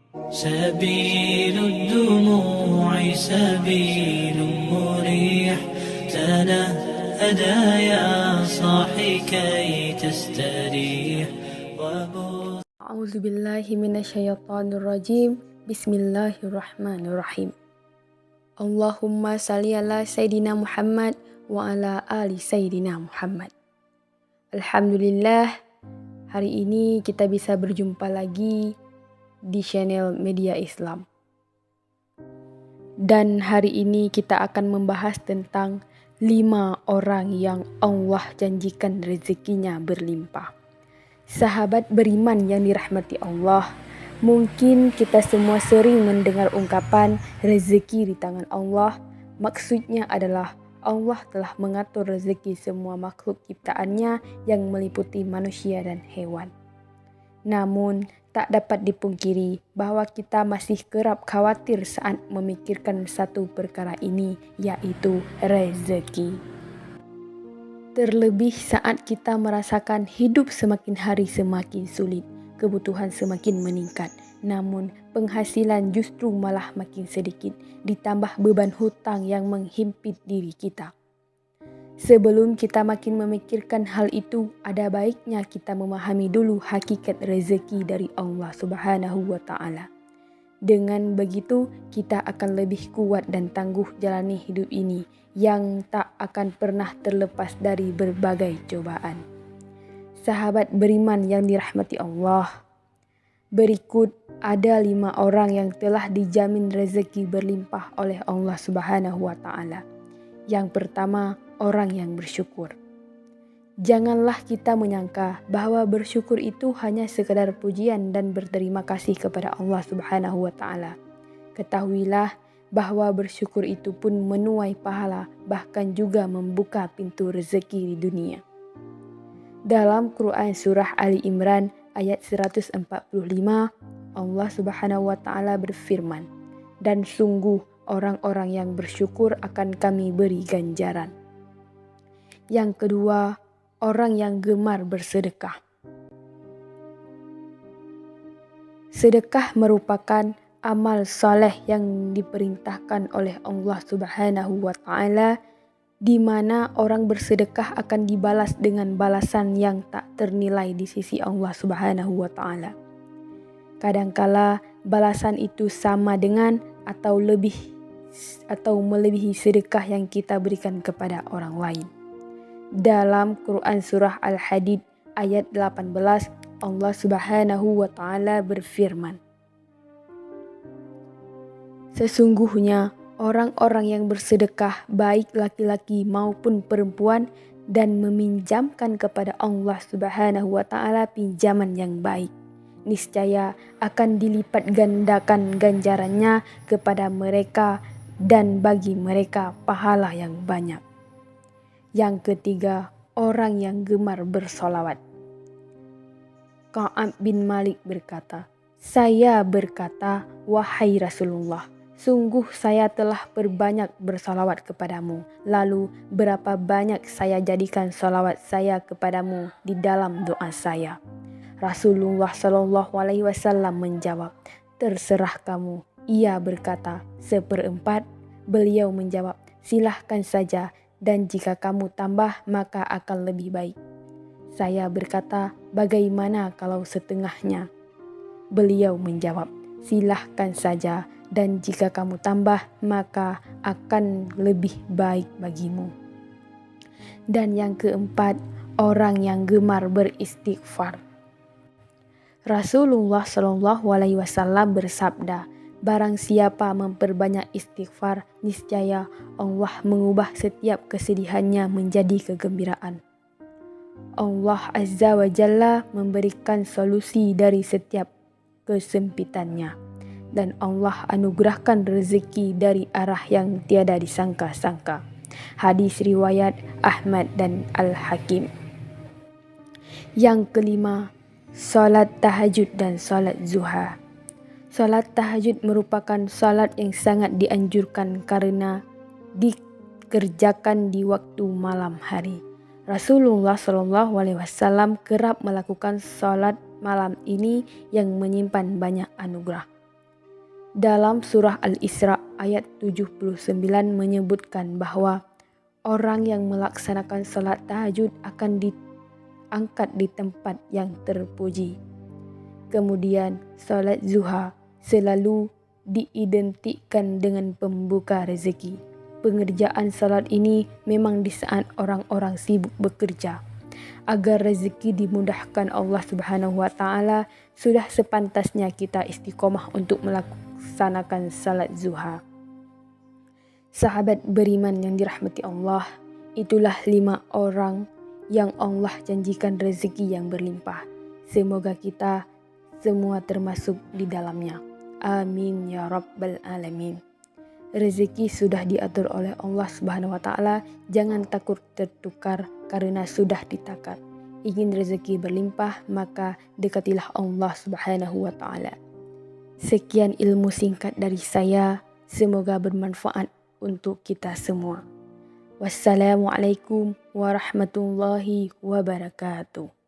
سبيل الدموع سبيل مريح تنهدى يا صاحي كي تستريح أعوذ بالله من الشيطان الرجيم. بسم الله الرحمن الرحيم. اللهم صل على سيدنا محمد وعلى ali Sayyidina Muhammad. Alhamdulillah, hari ini kita bisa berjumpa lagi di channel Media Islam. Dan hari ini kita akan membahas tentang 5 orang yang Allah janjikan rezekinya berlimpah. Sahabat beriman yang dirahmati Allah, mungkin kita semua sering mendengar ungkapan rezeki di tangan Allah. Maksudnya adalah Allah telah mengatur rezeki semua makhluk ciptaannya yang meliputi manusia dan hewan. Namun, tak dapat dipungkiri bahwa kita masih kerap khawatir saat memikirkan satu perkara ini, yaitu rezeki. Terlebih saat kita merasakan hidup semakin hari semakin sulit, kebutuhan semakin meningkat, namun penghasilan justru malah makin sedikit, ditambah beban hutang yang menghimpit diri kita. Sebelum kita makin memikirkan hal itu, ada baiknya kita memahami dulu hakikat rezeki dari Allah Subhanahu wa Ta'ala. Dengan begitu, kita akan lebih kuat dan tangguh jalani hidup ini yang tak akan pernah terlepas dari berbagai cobaan. Sahabat beriman yang dirahmati Allah, berikut ada 5 orang yang telah dijamin rezeki berlimpah oleh Allah Subhanahu wa Ta'ala. Yang pertama, orang yang bersyukur. Janganlah kita menyangka bahwa bersyukur itu hanya sekadar pujian dan berterima kasih kepada Allah Subhanahu wa Ta'ala. Ketahuilah bahwa bersyukur itu pun menuai pahala, bahkan juga membuka pintu rezeki di dunia. Dalam Quran surah Ali Imran ayat 145, Allah Subhanahu wa Ta'ala berfirman, "Dan sungguh orang-orang yang bersyukur akan kami beri ganjaran." Yang kedua, orang yang gemar bersedekah. Sedekah merupakan amal soleh yang diperintahkan oleh Allah Subhanahu wa Ta'ala, di mana orang bersedekah akan dibalas dengan balasan yang tak ternilai di sisi Allah Subhanahu wa Ta'ala. Kadangkala balasan itu sama dengan atau melebihi sedekah yang kita berikan kepada orang lain. Dalam Quran surah Al-Hadid ayat 18, Allah Subhanahu wa Ta'ala berfirman, "Sesungguhnya orang-orang yang bersedekah, baik laki-laki maupun perempuan, dan meminjamkan kepada Allah Subhanahu wa Ta'ala pinjaman yang baik, niscaya akan dilipat gandakan ganjarannya kepada mereka dan bagi mereka pahala yang banyak." Yang ketiga, orang yang gemar bersolawat. Ka'ab bin Malik berkata, "Saya berkata, wahai Rasulullah, sungguh saya telah berbanyak bersolawat kepadamu. Lalu berapa banyak saya jadikan solawat saya kepadamu di dalam doa saya?" Rasulullah SAW menjawab, "Terserah kamu." Ia berkata, "1/4." Beliau menjawab, "Silahkan saja, dan jika kamu tambah maka akan lebih baik." Saya berkata, "Bagaimana kalau setengahnya?" Beliau menjawab, "Silahkan saja, dan jika kamu tambah maka akan lebih baik bagimu." Dan yang keempat, orang yang gemar beristighfar. Rasulullah SAW bersabda, "Barang siapa memperbanyak istighfar, niscaya Allah mengubah setiap kesedihannya menjadi kegembiraan." Allah Azza wa Jalla memberikan solusi dari setiap kesempitannya, dan Allah anugerahkan rezeki dari arah yang tiada disangka-sangka. Hadis riwayat Ahmad dan Al-Hakim. Yang kelima, salat tahajud dan salat zuha. Salat tahajud merupakan salat yang sangat dianjurkan karena dikerjakan di waktu malam hari. Rasulullah SAW kerap melakukan salat malam ini yang menyimpan banyak anugerah. Dalam surah Al-Isra ayat 79 menyebutkan bahwa orang yang melaksanakan salat tahajud akan diangkat di tempat yang terpuji. Kemudian salat zuha selalu diidentikan dengan pembuka rezeki. Pengerjaan salat ini memang di saat orang-orang sibuk bekerja. Agar rezeki dimudahkan Allah Subhanahu wa taala, sudah sepantasnya kita istiqomah untuk melaksanakan salat zuha. Sahabat beriman yang dirahmati Allah, itulah 5 orang yang Allah janjikan rezeki yang berlimpah. Semoga kita semua termasuk di dalamnya. Amin ya rabbal alamin. Rezeki sudah diatur oleh Allah Subhanahu wa taala, jangan takut tertukar karena sudah ditakar. Ingin rezeki berlimpah, maka dekatilah Allah Subhanahu wa taala. Sekian ilmu singkat dari saya, semoga bermanfaat untuk kita semua. Wassalamualaikum warahmatullahi wabarakatuh.